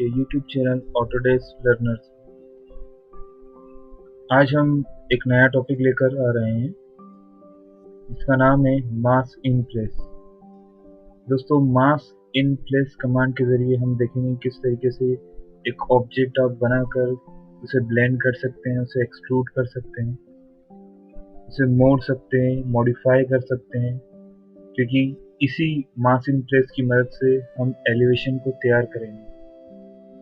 आपके YouTube channel Autodesk learners. आज हम एक नया टॉपिक लेकर आ रहे हैं जिसका नाम है मास इन प्लेस। दोस्तों, मास इन प्लेस कमांड के जरिए हम देखेंगे किस तरीके से एक ऑब्जेक्ट आप बनाकर उसे ब्लेंड कर सकते हैं, उसे एक्सट्रूड कर सकते हैं, उसे मोड़ सकते हैं, मॉडिफाई कर सकते हैं, क्योंकि इसी मास इन प्लेस की मदद से हम एलिवेशन को तैयार करेंगे।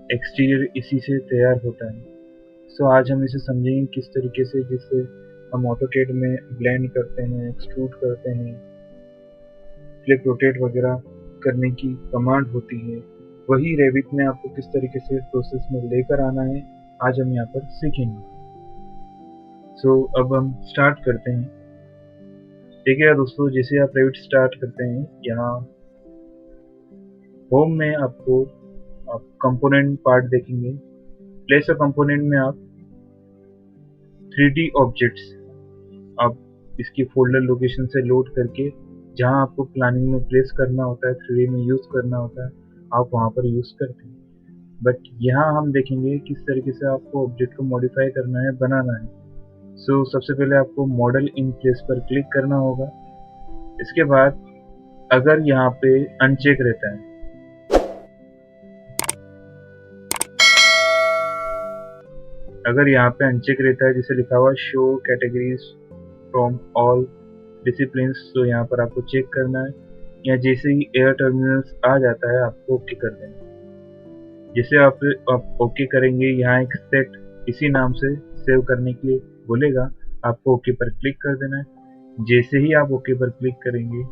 एक्सटीरियर इसी से तैयार होता है। सो आज हम इसे समझेंगे किस तरीके से, जिससे हम ऑटोकैड में ब्लेंड करते हैं, एक्सट्रूड करते हैं, फ्लिप रोटेट वगैरह करने की कमांड होती है, वही रेविट में आपको किस तरीके से प्रोसेस में लेकर आना है, आज हम यहाँ पर सीखेंगे। सो अब हम स्टार्ट करते हैं। देखिए दोस्तों, जैसे आप रेविट स्टार्ट करते हैं, यहाँ होम में आपको आप कंपोनेंट पार्ट देखेंगे। प्लेस अ कंपोनेंट में आप 3D ऑब्जेक्ट्स आप इसकी फोल्डर लोकेशन से लोड करके जहां आपको प्लानिंग में प्लेस करना होता है, 3D में यूज करना होता है, आप वहां पर यूज करते हैं। बट यहाँ हम देखेंगे किस तरीके से आपको ऑब्जेक्ट को मॉडिफाई करना है, बनाना है। सो सबसे पहले आपको मॉडल इन प्लेस पर क्लिक करना होगा। इसके बाद अगर यहाँ पे अनचेक रहता है, अगर यहाँ पे अनचेक रहता है जिसे लिखा हुआ show categories from all discipline, तो यहाँ पर आपको चेक करना है, या जैसे ही एयर टर्मिनल्स आ जाता है आपको ओके कर देना है। जैसे आप ओके करेंगे, यहाँ एक सेट इसी नाम से सेव करने के लिए बोलेगा, आपको ओके पर क्लिक कर देना है। जैसे ही आप ओके पर क्लिक करेंगे,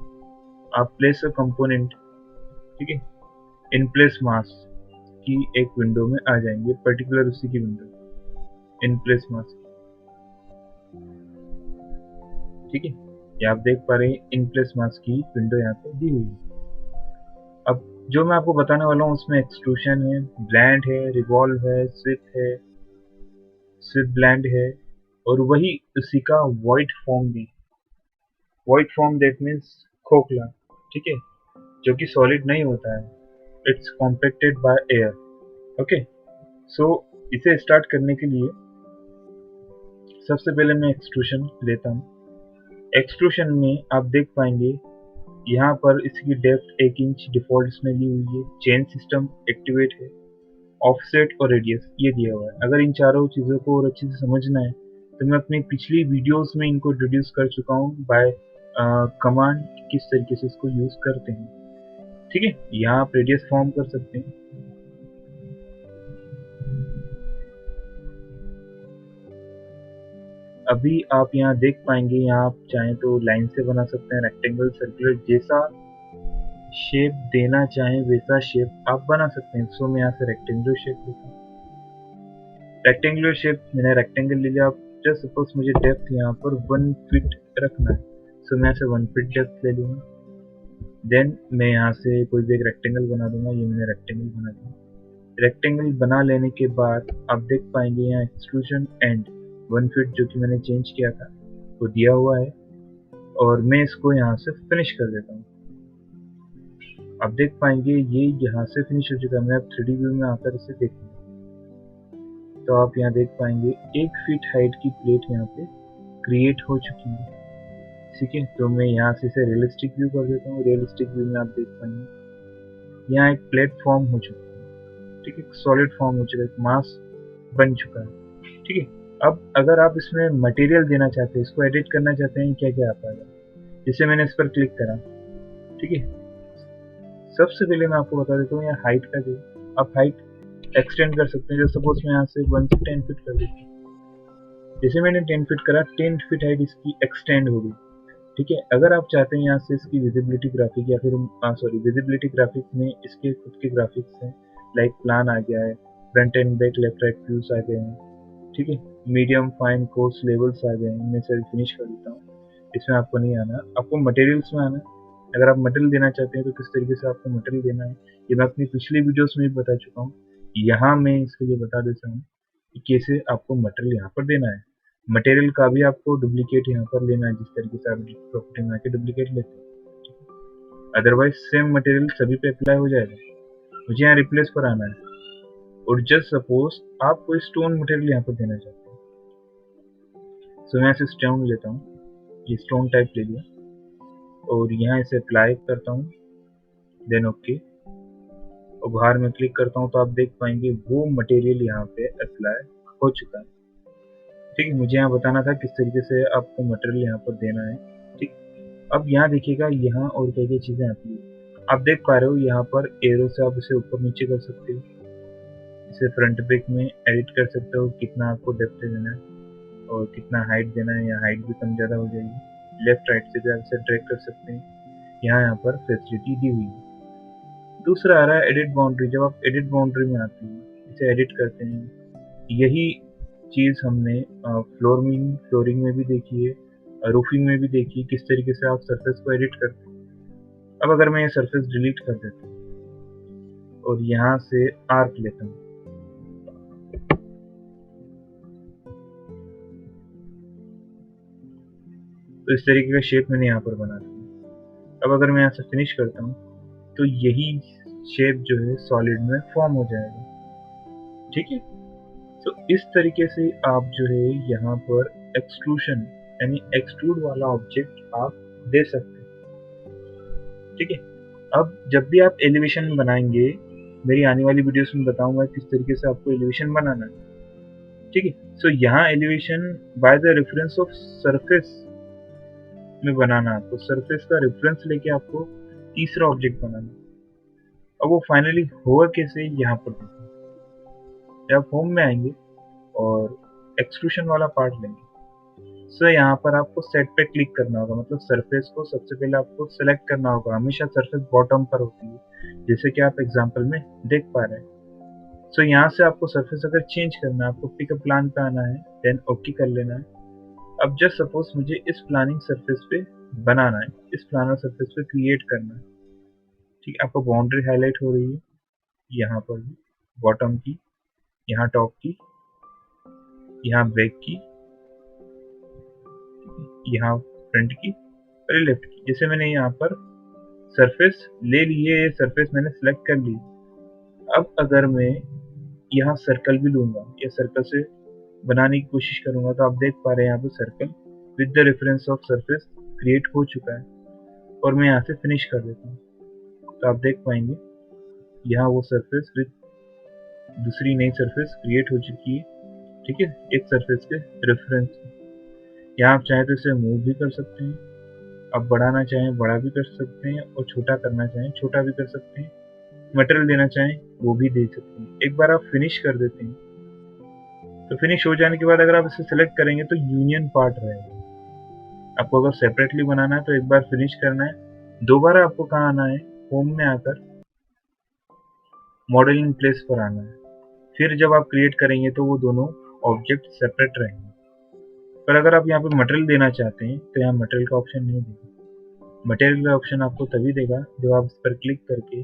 आप प्लेस अ कंपोनेंट, ठीक है, इन प्लेस मास की एक विंडो में आ जाएंगे, पर्टिकुलर उसी की विंडो इन प्लेस मास, ठीक है। ये आप देख पा रहे हैं इन प्लेस मास की विंडो यहाँ पे दी हुई है। अब जो मैं आपको बताने वाला हूँ उसमें एक्सट्रूशन है, ब्लेंड है, रिवॉल्व है, स्विप ब्लेंड है, और वही उसी का वॉइड फॉर्म भी। वॉइड फॉर्म दैट मीन्स खोखला, ठीक है, जो कि सॉलिड नहीं होता है, it's compacted by air. Okay, so इसे स्टार्ट करने के लिए सबसे पहले मैं एक्सट्रूशन लेता हूँ। एक्सट्रूशन में आप देख पाएंगे यहाँ पर इसकी डेप्थ 1 इंच डिफॉल्ट इसमें ली हुई है, चेन सिस्टम एक्टिवेट है, ऑफसेट और रेडियस ये दिया हुआ है। अगर इन चारों चीज़ों को और अच्छे से समझना है तो मैं अपनी पिछली वीडियोस में इनको इंट्रोड्यूस कर चुका हूँ बाय कमांड, किस तरीके से इसको यूज करते हैं, ठीक है। यहाँ आप रेडियस फॉर्म कर सकते हैं। अभी आप यहाँ देख पाएंगे, यहाँ आप चाहें तो लाइन से बना सकते हैं, रेक्टेंगल, सर्कुलर, जैसा शेप देना चाहें वैसा शेप आप बना सकते हैं। सो मैं यहाँ से रेक्टेंगुलर शेप लेता हूँ। रेक्टेंगुलर शेप मैंने रेक्टेंगल ले लिया। आप जस्ट सपोज मुझे डेप्थ यहाँ पर 1 फीट रखना है, सो मैं यहाँ से 1 फीट डेप्थ ले लूँगा। देन मैं यहाँ से कोई भी एक रेक्टेंगल बना दूंगा। ये मैंने रेक्टेंगल बना दिया। रेक्टेंगल बना लेने के बाद आप देख पाएंगे यहाँ एक्सट्रूशन एंड 1 फीट जो कि मैंने चेंज किया था वो दिया हुआ है, और मैं इसको यहाँ से फिनिश कर देता हूँ। आप देख पाएंगे ये यहाँ से फिनिश हो चुका है। मैं अब 3D व्यू में आकर इसे देखूंगा तो आप यहाँ देख पाएंगे 1 फीट हाइट की प्लेट यहाँ पे क्रिएट हो चुकी है, ठीक है। तो मैं यहाँ से इसे रियलिस्टिक व्यू कर देता हूँ। रियलिस्टिक व्यू में आप देख पाएंगे यहाँ एक प्लेटफॉर्म हो चुका है, ठीक है, सॉलिड फॉर्म हो चुका है, एक मास बन चुका है, ठीक है। अब अगर आप इसमें मटेरियल देना चाहते हैं, इसको एडिट करना चाहते हैं, क्या क्या आता है, जैसे मैंने इस पर क्लिक करा, ठीक है। सबसे पहले मैं आपको बता देता हूँ यहाँ हाइट का जो आप हाइट एक्सटेंड कर सकते हैं। जैसे सपोज मैं यहाँ से 1 से 10 फीट कर देता हूँ। जैसे मैंने 10 फीट करा, 10 फीट हाइट इसकी एक्सटेंड हो गई, ठीक है। अगर आप चाहते हैं यहाँ से इसकी विजिबिलिटी ग्राफिक या फिर विजिबिलिटी ग्राफिक्स में इसके खुद के ग्राफिक्स हैं, लाइक प्लान आ गया है, front and back left right views आ गए हैं, ठीक है, मीडियम फाइन कोर्स लेवल्स आ गए हैं। मैं इसे फिनिश कर देता हूँ। इसमें आपको नहीं आना, आपको मटेरियल्स में आना है। अगर आप मटेरियल देना चाहते हैं तो किस तरीके से आपको मटेरियल देना है ये मैं अपनी पिछली वीडियोस में भी बता चुका हूँ। यहाँ मैं इसके लिए बता देता हूँ कि कैसे आपको मटेरियल यहाँ पर देना है। मटेरियल का भी आपको डुप्लीकेट यहाँ पर लेना है, जिस तरीके से आप प्रॉपर्टी में आके डुप्लीकेट लेते हैं। अदरवाइज सेम मटेरियल सभी पे अप्लाई हो जाएगा। मुझे यहाँ रिप्लेस पर आना है, और जस्ट सपोज आप कोई स्टोन मटेरियल यहाँ पर देना चाहते हैं, सो मैं ऐसे स्टोन लेता हूँ, ये स्टोन टाइप ले लिया और यहाँ इसे अप्लाई करता हूँ, देन ओके, और बाहर में क्लिक करता हूँ तो आप देख पाएंगे वो मटेरियल यहाँ पे अप्लाई हो चुका है। ठीक है, मुझे यहाँ बताना था किस तरीके से आपको मटेरियल यहाँ पर देना है। ठीक, अब यहाँ देखिएगा, यहाँ और क्या क्या चीजें आती है, आप देख पा रहे हो यहाँ पर एरो से आप इसे ऊपर नीचे कर सकते हो, इसे फ्रंट बैक में एडिट कर सकते हो, कितना आपको डेप्थ देना है और कितना हाइट देना है, या हाइट भी कम ज़्यादा हो जाएगी। लेफ्ट राइट से भी आप इसे ड्रैग कर सकते हैं, यहाँ पर फैसिलिटी दी हुई है। दूसरा आ रहा है एडिट बाउंड्री। जब आप एडिट बाउंड्री में आते हैं, इसे एडिट करते हैं, यही चीज़ हमने फ्लोरिंग में भी देखी है, रूफिंग में भी देखी, किस तरीके से आप सरफेस को एडिट करते हैं। अब अगर मैं ये सरफेस डिलीट कर देता हूँ और यहाँ से आर्क लेता हूँ, तो इस तरीके का शेप मैंने यहाँ पर बना दिया। अब अगर मैं यहाँ से फिनिश करता हूँ तो यही शेप जो है सॉलिड में फॉर्म हो जाएगा। ठीक है, तो इस तरीके से आप जो है यहाँ पर एक्सट्रूशन यानी एक्सट्रूड वाला ऑब्जेक्ट आप दे सकते हैं। ठीक है, अब जब भी आप एलिवेशन बनाएंगे, मेरी आने वाली वीडियोस में बताऊंगा किस तरीके से आपको एलिवेशन बनाना है। ठीक है, सो यहाँ elevation by the reference of surface में बनाना, आपको सरफेस का रेफरेंस लेके आपको तीसरा ऑब्जेक्ट बनाना। अब वो फाइनली होगा कैसे, यहाँ पर देखिए, जब होम में आएंगे और एक्सट्रूशन वाला पार्ट लेंगे, सो यहाँ पर आपको सेट पे क्लिक करना होगा, मतलब सरफेस को सबसे पहले आपको सेलेक्ट करना होगा। हमेशा सरफेस बॉटम पर होती है, जैसे कि आप एग्जांपल में देख पा रहे हैं। सो यहाँ से आपको सरफेस अगर चेंज करना है, आपको पिक अ प्लान पे आना है, देन ओके कर लेना है। अब जस्ट सपोज मुझे इस प्लानिंग सरफेस पे बनाना है, इस प्लानर सरफेस पे क्रिएट करना है। ठीक है, आपको बाउंड्री हाईलाइट हो रही है यहाँ पर भी, बॉटम की, यहाँ टॉप की, यहाँ बैक की, यहाँ फ्रंट की और लेफ्ट की। जैसे मैंने यहाँ पर सरफेस ले ली है, ये सरफेस मैंने सेलेक्ट कर ली। अब अगर मैं यहाँ सर्कल भी लूंगा या सर्कल से बनाने की कोशिश करूंगा, तो आप देख पा रहे हैं यहाँ पे circle with the reference of surface create हो चुका है। और मैं यहाँ से फिनिश कर देता हूँ, तो आप देख पाएंगे यहाँ वो सरफेस विद दूसरी नई सरफेस क्रिएट हो चुकी है। ठीक है, एक सरफेस के रेफरेंस। यहाँ आप चाहे तो इसे मूव भी कर सकते हैं, आप बढ़ाना चाहें बड़ा भी कर सकते हैं, और छोटा करना चाहें छोटा भी कर सकते हैं, मटेरियल देना चाहें वो भी दे सकते हैं। एक बार आप फिनिश कर देते हैं, तो फिनिश हो जाने के बाद अगर आप इसे सेलेक्ट करेंगे तो यूनियन पार्ट रहेगा। आपको अगर सेपरेटली बनाना है तो एक बार फिनिश करना है, दोबारा आपको कहाँ आना है, होम में आकर मॉडलिंग प्लेस पर आना है। फिर जब आप क्रिएट करेंगे तो वो दोनों ऑब्जेक्ट सेपरेट रहेंगे। पर अगर आप यहाँ पे मटेरियल देना चाहते हैं तो यहाँ मटेरियल का ऑप्शन नहीं देगा। मटेरियल का ऑप्शन आपको तभी देगा जब आप इस पर क्लिक करके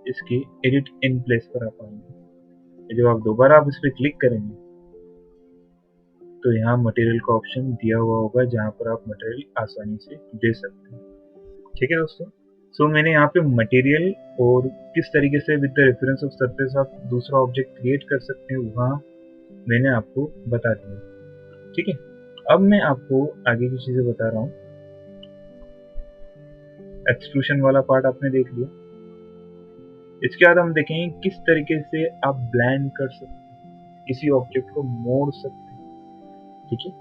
इसकी एडिट इन प्लेस पर आ पाएंगे। जब आप दोबारा इस पर क्लिक करेंगे तो यहाँ मटेरियल का ऑप्शन दिया हुआ होगा, जहाँ पर आप मटेरियल आसानी से दे सकते हैं। ठीक है दोस्तों, सो मैंने यहाँ पे मटेरियल और किस तरीके से with the reference of surface आप दूसरा ऑब्जेक्ट क्रिएट कर सकते हैं वहाँ मैंने आपको बता दिया। ठीक है, अब मैं आपको आगे की चीजें बता रहा हूँ। एक्सट्रूशन वाला पार्ट आपने देख लिया, इसके बाद हम देखेंगे किस तरीके से आप ब्लेंड कर सकते हैं, किसी ऑब्जेक्ट को मोड़ सकते हैं। ठीक है,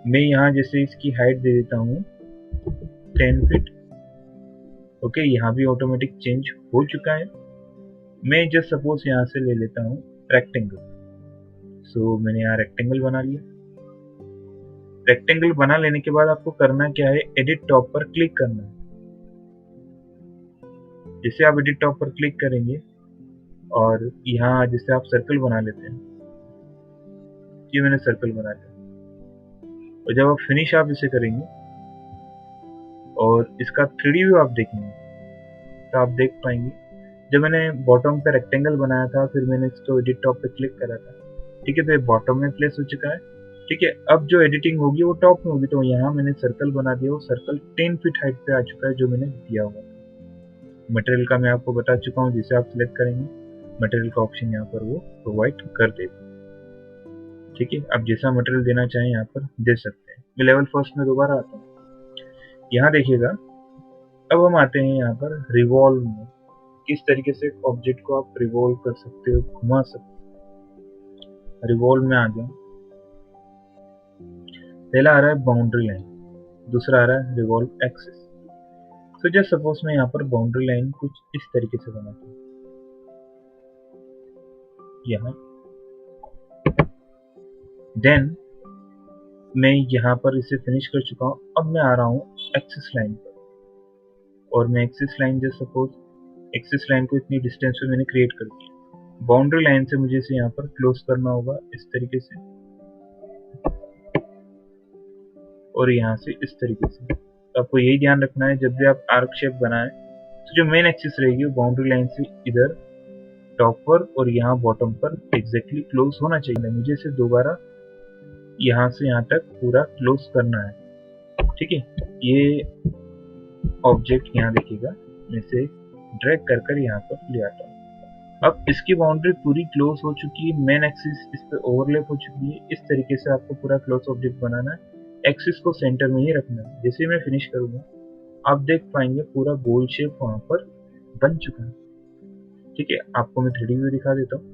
मैं यहाँ जैसे इसकी हाइट दे देता हूँ 10 फीट। ओके, यहाँ भी ऑटोमेटिक चेंज हो चुका है। मैं जस्ट सपोज यहाँ से ले लेता हूँ रेक्टेंगल। सो मैंने यहाँ रेक्टेंगल बना लिया। रेक्टेंगल बना लेने के बाद आपको करना क्या है, एडिट टॉप पर क्लिक करना है। जैसे आप एडिट टॉप पर क्लिक करेंगे और यहाँ जैसे आप सर्कल बना लेते हैं, ये मैंने सर्कल बना लिया, और जब आप फिनिश आप इसे करेंगे और इसका 3D व्यू आप देखेंगे तो आप देख पाएंगे जब मैंने बॉटम पे रेक्टेंगल बनाया था, फिर मैंने इसको एडिट टॉप पे क्लिक करा था। ठीक है, तो ये बॉटम में प्लेस हो चुका है। ठीक है, अब जो एडिटिंग होगी वो टॉप में होगी, तो यहाँ मैंने सर्कल बना दिया, वो सर्कल 10 फीट हाइट पे आ चुका है जो मैंने दिया हुआ था। मटेरियल का मैं आपको बता चुका हूँ, जिसे आप सिलेक्ट करेंगे मटेरियल का ऑप्शन यहाँ पर वो प्रोवाइड कर देगा। ठीक है, आप जैसा मटेरियल देना चाहें यहाँ पर दे सकते हैं। मैं लेवल फर्स्ट में दोबारा आता हूँ। यहाँ देखिएगा, अब हम आते हैं यहाँ पर रिवॉल्व में। किस तरीके से ऑब्जेक्ट को आप रिवॉल्व कर सकते हो, घुमा सकते हो। रिवॉल्व में आ जाओ, पहला आ रहा है बाउंड्री लाइन, दूसरा आ रहा है रिवॉल्व एक्सिस। तो जस्ट सपोज मैं यहाँ पर बाउंड्री लाइन कुछ इस तरीके से बनाता हूँ, यहाँ देन मैं यहाँ पर इसे फिनिश कर चुका हूँ। अब मैं आ रहा हूँ एक्सिस लाइन पर, और मैं axis line just suppose axis line को इतनी डिस्टेंस पे मैंने क्रिएट कर दिया। बाउंड्री लाइन से मुझे इसे यहाँ पर क्लोज करना होगा इस तरीके से, और यहाँ से इस तरीके से। तो आपको यही ध्यान रखना है, जब भी आप आर्क शेप बनाएं तो जो मेन एक्सिस रहेगी वो बाउंड्री लाइन से इधर टॉप पर और यहाँ बॉटम पर एग्जैक्टली क्लोज होना चाहिए। मुझे इसे दोबारा यहाँ से यहाँ तक पूरा क्लोज करना है। ठीक है, ये ऑब्जेक्ट यहाँ देखिएगा, मैं इसे ड्रैग कर कर यहाँ पर ले आता हूँ। अब इसकी बाउंड्री पूरी क्लोज हो चुकी है, मेन एक्सिस इस पे ओवरलैप हो चुकी है। इस तरीके से आपको पूरा क्लोज ऑब्जेक्ट बनाना है, एक्सिस को सेंटर में ही रखना है। जैसे मैं फिनिश करूंगा आप देख पाएंगे पूरा गोल शेप वहां पर बन चुका है। ठीक है, आपको मैं 3D व्यू दिखा देता हूँ,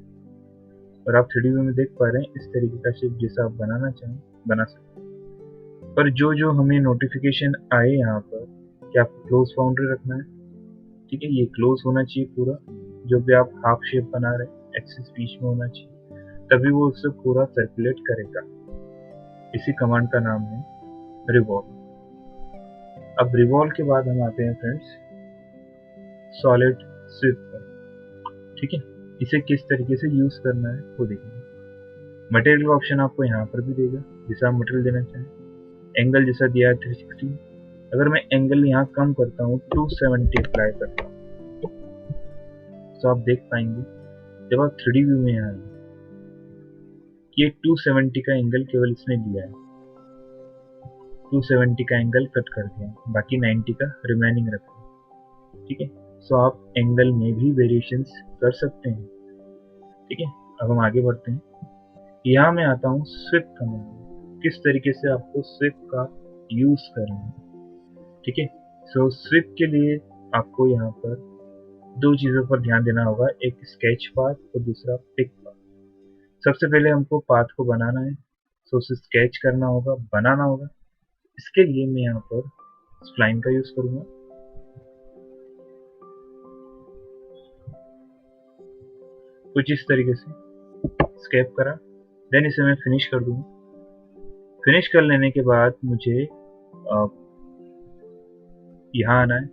और आप 3D व्यू में देख पा रहे हैं इस तरीके का शेप जैसा आप बनाना चाहें बना सकते हैं। पर जो हमें नोटिफिकेशन आए यहाँ पर कि आपको क्लोज बाउंड्री रखना है, ठीक है, ये क्लोज होना चाहिए पूरा। जो भी आप हाफ शेप बना रहे हैं एक्सिस बीच में होना चाहिए, तभी वो उससे पूरा सर्कुलेट करेगा। इसी कमांड का नाम है रिवॉल्व। अब रिवॉल्व के बाद हम आते हैं फ्रेंड्स सॉलिड स्विप पर। ठीक है, इसे किस तरीके से यूज करना है वो देखेंगे। मटेरियल का ऑप्शन आपको यहाँ पर भी देगा, जैसा आप मटेरियल देना चाहें। एंगल जैसा दिया है 360, अगर मैं एंगल यहाँ कम करता हूँ 270 अप्लाई करता हूँ, तो आप देख पाएंगे जब आप 3D व्यू में आए ये 270 का एंगल केवल इसने दिया है, 270 का एंगल कट कर दिया, बाकी 90 का रिमेनिंग रखा। ठीक है, सो आप एंगल में भी वेरिएशंस कर सकते हैं। ठीक है, अब हम आगे बढ़ते हैं। यहाँ मैं आता हूँ स्विप कमांड, किस तरीके से आपको स्विप का यूज करना है। ठीक है, सो स्विप के लिए आपको यहाँ पर दो चीजों पर ध्यान देना होगा, एक स्केच पाथ और दूसरा पिक पाथ। सबसे पहले हमको पाथ को बनाना है, सो उसे स्केच करना होगा, बनाना होगा। इसके लिए मैं यहाँ पर स्प्लाइन का यूज करूंगा। कुछ इस तरीके से स्केप करा, देन इसे मैं फिनिश कर दूंगा। फिनिश कर लेने के बाद मुझे यहाँ आना है,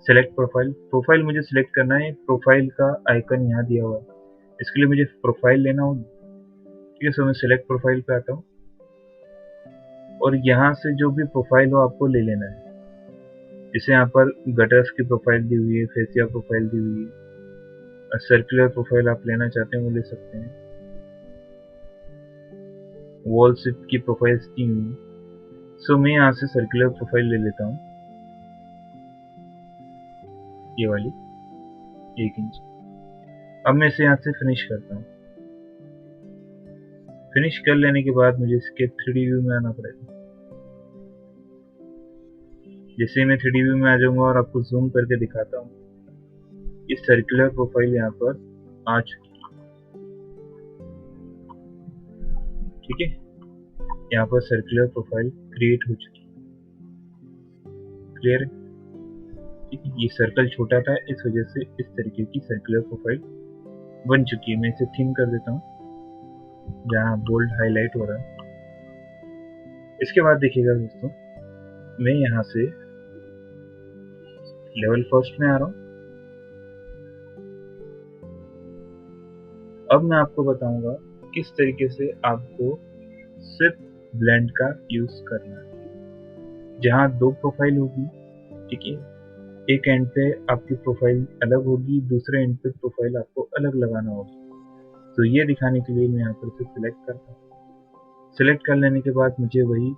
सेलेक्ट प्रोफाइल। प्रोफाइल मुझे सिलेक्ट करना है, प्रोफाइल का आइकन यहाँ दिया हुआ है, इसके लिए मुझे प्रोफाइल लेना होगा। ठीक है, सो मैं सिलेक्ट प्रोफाइल पे आता हूँ, और यहाँ से जो भी प्रोफाइल हो आपको ले लेना है। जैसे यहाँ पर गटर्स की प्रोफाइल दी हुई है, फेसिया प्रोफाइल दी हुई है, सर्कुलर प्रोफाइल आप लेना चाहते हैं वो ले सकते हैं, वॉल स्विप की प्रोफाइल दी हुई है। सो मैं यहाँ से सर्कुलर प्रोफाइल ले लेता हूँ, ये वाली 1 इंच। अब मैं इसे यहाँ से फिनिश करता हूँ। फिनिश कर लेने के बाद मुझे इसके 3D व्यू में आना पड़ेगा। जैसे मैं 3D व्यू में आ जाऊंगा और आपको जूम करके दिखाता हूँ, इस सर्कुलर प्रोफाइल यहाँ पर आ चुकी है। ठीक है, यहाँ पर सर्कुलर प्रोफाइल क्रिएट हो चुकी है। क्लियर है? ठीक है, ये सर्कल छोटा था इस वजह से इस तरीके की सर्कुलर प्रोफाइल बन चुकी है। मैं इसे थिन कर देता हूँ जहाँ बोल्ड हाईलाइट हो रहा है। इसके बाद देखिएगा दोस्तों, मैं यहाँ से लेवल फर्स्ट में आ रहा हूँ। अब मैं आपको बताऊंगा किस तरीके से आपको सिर्फ ब्लेंड का यूज करना है। जहाँ 2 प्रोफाइल होगी, ठीक है, एक एंड पे आपकी प्रोफाइल अलग होगी, दूसरे एंड पे प्रोफाइल आपको अलग लगाना होगा। तो ये दिखाने के लिए मैं यहाँ पर से सिलेक्ट करता हूँ। सिलेक्ट कर लेने के बाद मुझे वही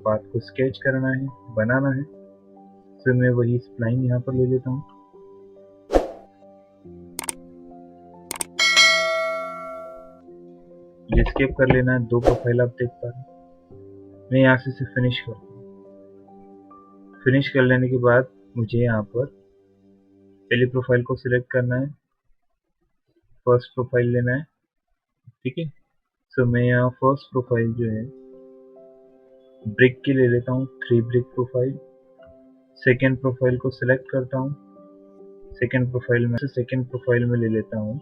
पाथ को स्केच करना है, बनाना है। फिर मैं वही स्प्लाइन यहाँ पर ले लेता हूँ। ये स्केप कर लेना है। 2 प्रोफाइल आप देख पा रहे हैं। मैं यहाँ से फिनिश करता हूँ। फिनिश कर लेने के बाद मुझे यहाँ पर पहली प्रोफाइल को सिलेक्ट करना है, फर्स्ट प्रोफाइल लेना है, ठीक है। सो मैं यहाँ फर्स्ट प्रोफाइल जो है ब्रिक की ले लेता हूँ, 3 ब्रिक प्रोफाइल। सेकेंड प्रोफाइल को सिलेक्ट करता हूँ, सेकेंड प्रोफाइल में ले लेता हूँ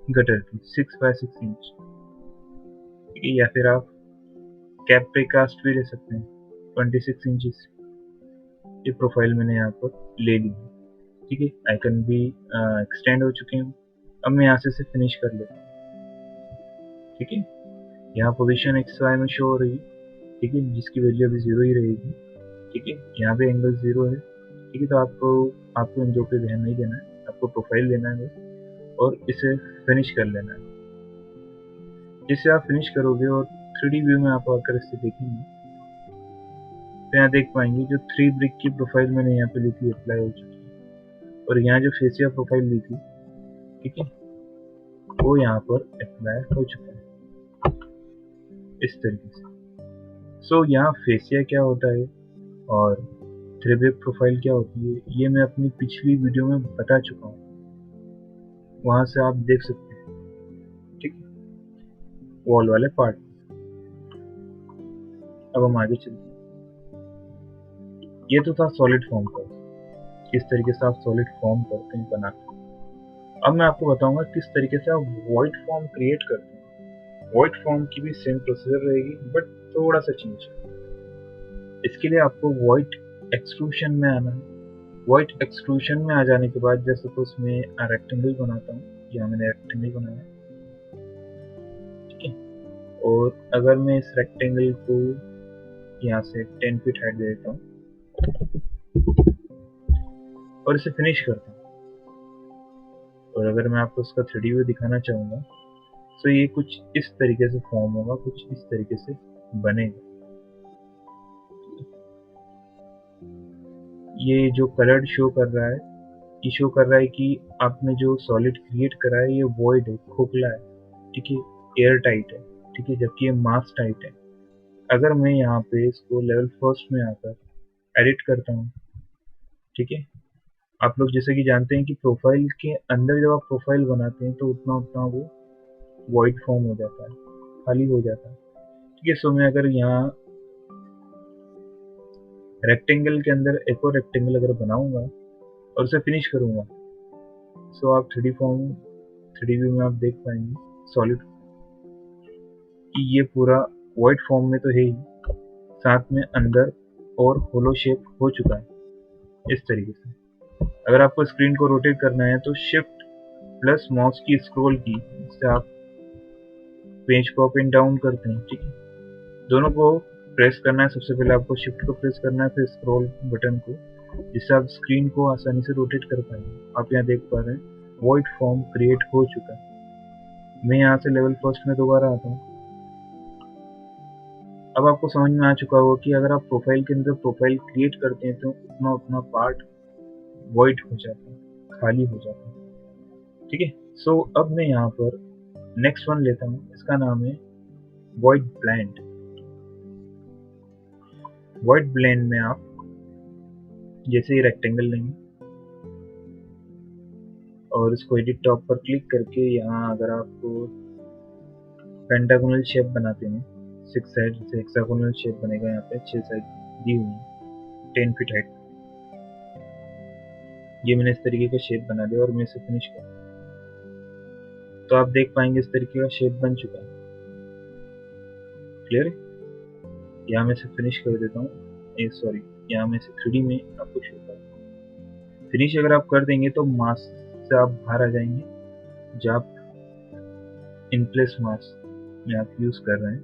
गटर की 6 बाय 6 इंच, ठीक है। या फिर आप कैप प्रीकास्ट भी ले सकते हैं 26 इंचेस। ये प्रोफाइल मैंने यहाँ पर ले ली, ठीक है। आइकन भी एक्सटेंड हो चुके हैं। अब मैं यहाँ से फिनिश कर लेता हूँ, ठीक है। यहाँ पोजीशन XY में शो हो रही है, ठीक है, जिसकी वैल्यू अभी 0 ही रहेगी, ठीक है। यहाँ पे एंगल 0 है, ठीक है। तो आपको इन दो पे ध्यान नहीं देना है, आपको प्रोफाइल लेना है बस और इसे फिनिश कर लेना है। जिससे आप फिनिश करोगे और 3D व्यू में आप आकर इसे देखेंगे तो यहाँ देख पाएंगे जो 3 ब्रिक की प्रोफाइल मैंने यहाँ पे ली थी अप्लाई हो चुकी है, और यहाँ जो फेसिया प्रोफाइल ली थी, ठीक है, वो यहाँ पर अप्लाई हो चुका है इस तरीके से। सो यहाँ फेसिया क्या होता है और 3 ब्रिक प्रोफाइल क्या होती है, ये मैं अपनी पिछली वीडियो में बता चुका हूँ, वहां से आप देख सकते हैं, ठीक है, वॉल वाले पार्ट। अब हम आगे चलते हैं। ये तो था सॉलिड फॉर्म का, किस तरीके से आप सॉलिड फॉर्म करते हैं बनाकर। अब मैं आपको बताऊंगा किस तरीके से आप वॉइड फॉर्म क्रिएट करते हैं। वॉइड फॉर्म की भी सेम प्रोसीजर रहेगी बट थोड़ा सा चेंज। इसके लिए आपको वॉइड एक्सट्रूशन में आना है। वॉइड एक्सट्रूशन में आ जाने के बाद जैसे तो उसमें रेक्टेंगल बनाता हूँ, यहाँ मैंने रेक्टेंगल बनाया, ठीक है। और अगर मैं इस रेक्टेंगल को यहाँ से 10 फीट हाइट दे देता हूँ और इसे फिनिश करता हूँ, और अगर मैं आपको इसका 3D व्यू दिखाना चाहूँगा तो ये कुछ इस तरीके से फॉर्म होगा, कुछ इस तरीके से बनेगा। ये जो कलर्ड शो कर रहा है, ये शो कर रहा है कि आपने जो सॉलिड क्रिएट करा है ये वॉइड है, खोखला है, ठीक है, एयर टाइट है, ठीक है, जबकि ये मास टाइट है। अगर मैं यहाँ पे इसको लेवल फर्स्ट में आकर एडिट करता हूँ, ठीक है, आप लोग जैसे कि जानते हैं कि प्रोफाइल के अंदर जब आप प्रोफाइल बनाते हैं तो उतना उतना वो वॉइड फॉर्म हो जाता है, खाली हो जाता है, ठीक है। सो मैं अगर यहाँ रेक्टेंगल के अंदर एक और रेक्टेंगल अगर बनाऊंगा और उसे फिनिश करूंगा, सो आप 3D व्यू में आप देख पाएंगे सॉलिड कि ये पूरा वॉइड फॉर्म में तो है ही, साथ में अंदर और होलो शेप हो चुका है इस तरीके से। अगर आपको स्क्रीन को रोटेट करना है तो शिफ्ट प्लस माउस की स्क्रॉल की जिससे आप पेज को अप एंड डाउन करते हैं, ठीक है, दोनों को प्रेस करना है। सबसे पहले आपको शिफ्ट को प्रेस करना है, फिर स्क्रॉल बटन को, जिससे आप स्क्रीन को आसानी से रोटेट कर पाएंगे। आप यहाँ देख पा रहे हैं वॉइड फॉर्म क्रिएट हो चुका है। मैं यहाँ से लेवल फर्स्ट में दोबारा आता हूँ। अब आपको समझ में आ चुका होगा कि अगर आप प्रोफाइल के अंदर प्रोफाइल क्रिएट करते हैं तो उतना उतना पार्ट वॉइड हो जाता है, खाली हो जाता है, ठीक है। सो अब मैं यहाँ पर नेक्स्ट वन लेता हूँ, इसका नाम है वॉइड ब्लेंड। वॉइड ब्लेंड में आप जैसे ही रेक्टेंगल लेंगे और इसको एडिट टॉप पर क्लिक करके यहाँ अगर आपको पेंटागोनल शेप बनाते हैं, 6 साइड से हेक्सागोनल शेप बनेगा, यहाँ पे 6 साइड दी हुई है 10 फीट हाइट। ये मैंने इस तरीके का शेप बना दिया और मैं इसे फिनिश कर, तो आप देख पाएंगे इस तरीके का शेप बन चुका है। क्लियर है? यहाँ मैं इसे फिनिश कर देता हूँ, सॉरी, यहाँ मैं इसे 3D में आपको शो करता हूँ। फिनिश अगर आप कर देंगे तो मास्क से आप बाहर आ जाएंगे, जब आप इन प्लेस मास्क में आप यूज कर रहे हैं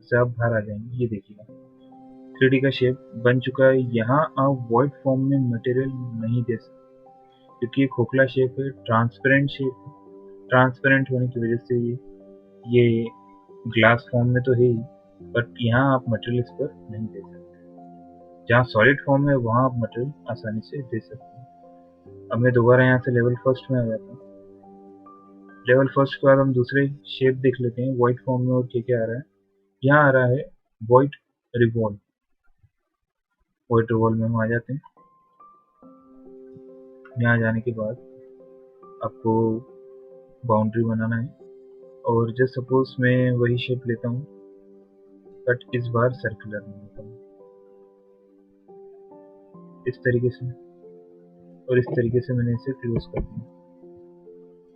इससे आप बाहर आ जाएंगे। ये देखिएगा 3D का शेप बन चुका है। यहाँ आप वॉइड फॉर्म में मटेरियल नहीं दे सकते क्योंकि ये खोखला शेप है, ट्रांसपेरेंट शेप है। ट्रांसपेरेंट होने की वजह से ये ग्लास फॉर्म में तो है ही, बट यहाँ आप मटेरियल इस पर नहीं दे सकते। जहाँ सॉलिड फॉर्म है वहाँ आप मटेरियल आसानी से दे सकते हैं। अब मैं दोबारा यहाँ से लेवल फर्स्ट में आ जाता हूँ। लेवल फर्स्ट के बाद हम दूसरे शेप देख लेते हैं वॉइड फॉर्म में और क्या क्या आ रहा है। यहाँ आ रहा है वॉइड रिवॉल्व। वॉइड रिवॉल्व में हम आ जाते हैं। यहाँ जाने के बाद आपको बाउंड्री बनाना है और जस्ट सपोज मैं वही शेप लेता हूँ बट इस बार सर्कुलर में लेता हूँ इस तरीके से, और इस तरीके से मैंने इसे क्लोज कर दिया।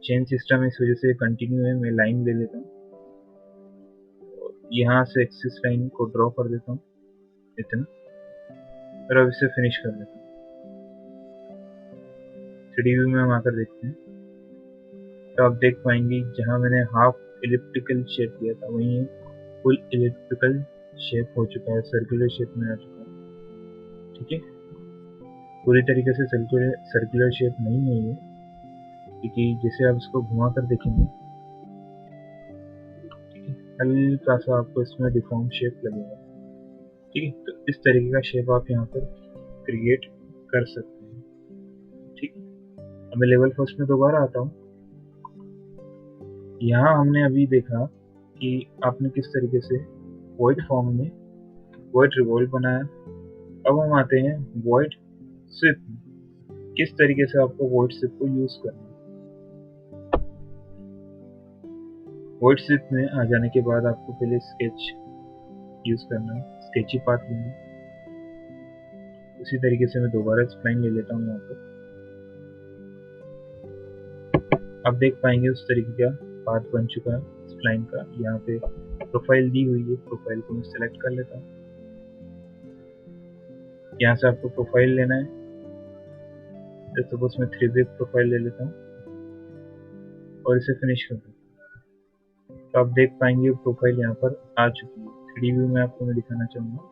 चेन सिस्टम इस वजह से कंटिन्यू है। मैं लाइन ले लेता हूँ, यहाँ से एक्सिस लाइन को ड्रॉ कर देता हूँ इतना, और अब इसे फिनिश कर देता हूँ। 3D व्यू में हम आकर देखते हैं तो आप देख पाएंगे जहाँ मैंने हाफ इलिप्टिकल शेप दिया था वहीं फुल इलिप्टिकल शेप हो चुका है, सर्कुलर शेप में आ चुका है। ठीक है, पूरी तरीके से सर्कुलर शेप नहीं है ये, क्योंकि जैसे आप इसको घुमा कर देखेंगे हल्का सा आपको इसमें डिफॉर्म शेप लगेगा। ठीक है, तो इस तरीके का शेप आप यहाँ पर क्रिएट कर सकते हैं। ठीक है, अब मैं लेवल फर्स्ट में दोबारा आता हूँ। यहाँ हमने अभी देखा कि आपने किस तरीके से वॉइड फॉर्म में वॉइड रिवॉल्व बनाया। अब हम आते हैं वॉइड स्विप, किस तरीके से आपको वॉइड स्विप को यूज करना है। वॉइड स्विप में आ जाने के बाद आपको पहले स्केच यूज करना है, स्केची पाथ लेना है। उसी तरीके से मैं दोबारा स्प्लाइन ले लेता हूँ यहाँ पर। आप देख पाएंगे उस तरीके का पाथ बन चुका है स्प्लाइन का। यहाँ पे प्रोफाइल दी हुई है, प्रोफाइल को मैं सेलेक्ट कर लेता हूँ। यहाँ से आपको प्रोफाइल लेना है, तो सपोज मैं 3 ब्रेक प्रोफाइल ले लेता हूँ और इसे फिनिश कर देता हूँ। तो आप देख पाएंगे प्रोफाइल यहाँ पर आ चुकी है। 3D व्यू में आपको मैं दिखाना चाहूँगा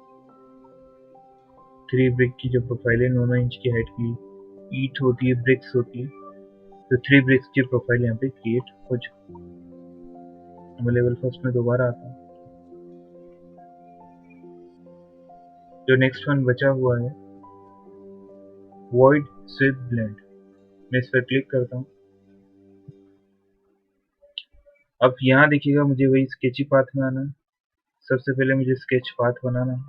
3 ब्रिक की जो प्रोफाइल है 9 इंच की हाइट की ईट होती है, ब्रिक्स होती है, तो 3 ब्रिक्स की प्रोफाइल यहाँ पे क्रिएट हो चुकी है। मैं लेवल फर्स्ट में दोबारा आता हूँ। जो नेक्स्ट वन बचा हुआ है वॉइड स्विप ब्लेंड, मैं इस पर क्लिक करता हूँ। अब यहाँ देखिएगा मुझे वही स्केची पाथ में आना है। सबसे पहले मुझे स्केच पाथ बनाना है।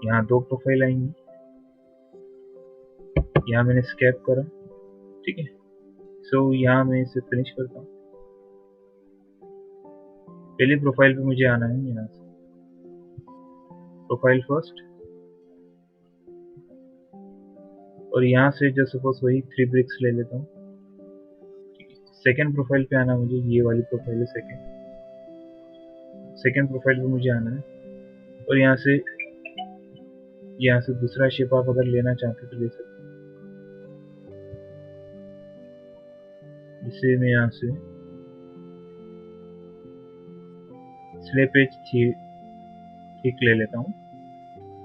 यहाँ 2 प्रोफाइल आएंगी, यहाँ मैंने स्केप करा। ठीक है, सो यहाँ मैं इसे फिनिश करता हूँ। पहली प्रोफाइल पे मुझे आना है, यहाँ से प्रोफाइल फर्स्ट, और यहाँ से जो सपोज वही 3 ब्रिक्स ले लेता हूँ। सेकेंड प्रोफाइल पे आना मुझे, ये वाली प्रोफाइल है सेकेंड प्रोफाइल पे मुझे आना है, और यहाँ से दूसरा शेप आप अगर लेना चाहते तो ले सकते हैं। जिसे मैं यहाँ से स्लैब एज ठीक ले लेता हूँ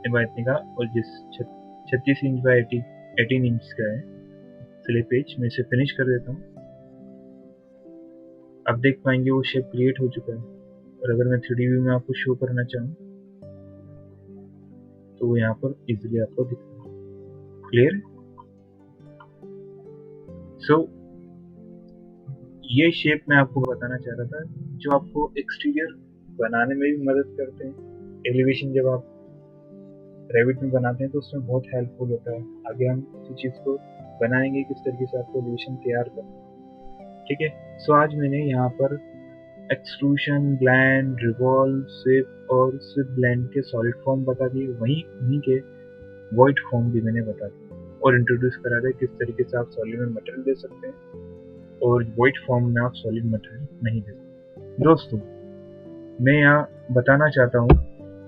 इतने का, और जिस 36 इंच बाय 18 इंच का है स्लैब एज, मैं इसे फिनिश कर देता हूँ। आप देख पाएंगे वो शेप क्रिएट हो चुका है, और अगर मैं 3D व्यू में आपको शो करना चाहूँ तो वो यहाँ पर इजीली आपको दिखता है। क्लियर? सो ये शेप मैं आपको बताना चाह रहा था जो आपको एक्सटीरियर बनाने में भी मदद करते हैं। एलिवेशन जब आप रेविट में बनाते हैं तो उसमें बहुत हेल्पफुल होता है। आगे हम इसी चीज़ को बनाएंगे किस तरीके से आपको एलिवेशन तैयार करना। ठीक है, सो आज मैंने यहाँ पर एक्सट्रूशन, ब्लेंड, रिवॉल्व, स्विप और स्विप ब्लेंड के सॉलिड फॉर्म बता दिए, वहीं उन्हीं के वॉइड फॉर्म भी मैंने बता दिए और इंट्रोड्यूस करा दिया किस तरीके से आप सॉलिड में मटेरियल दे सकते हैं और वॉइड फॉर्म में आप सॉलिड मटेरियल नहीं दे सकते। दोस्तों, मैं यहाँ बताना चाहता हूँ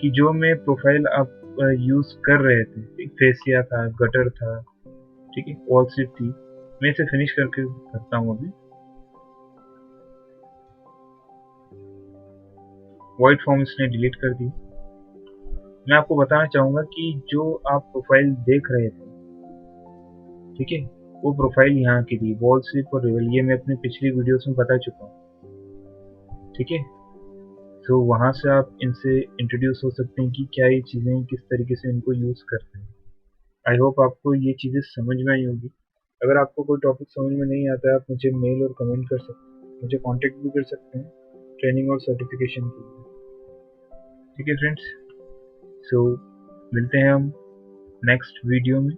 कि जो मैं प्रोफाइल आप यूज कर रहे थे, फेसिया था, गटर था, ठीक है, वॉल स्ट्रिप थी, मैं इसे फिनिश करके करता हूँ। अभी वॉइड फॉर्म इसने डिलीट कर दी। मैं आपको बताना चाहूंगा कि जो आप प्रोफाइल देख रहे थे, ठीक है, वो प्रोफाइल यहाँ की थी, वॉल स्ट्रिप और रिवल, ये मैं अपनी पिछली वीडियोस में बता चुका हूँ। ठीक है, तो वहां से आप इनसे इंट्रोड्यूस हो सकते हैं कि क्या ये चीजें किस तरीके से इनको यूज करते हैं। आई होप आपको ये चीजें समझ में आई होगी। अगर आपको कोई टॉपिक समझ में नहीं आता है, आप मुझे मेल और कमेंट कर सकते हैं, मुझे कांटेक्ट भी कर सकते हैं ट्रेनिंग और सर्टिफिकेशन के लिए। ठीक है फ्रेंड्स, सो मिलते हैं हम नेक्स्ट वीडियो में।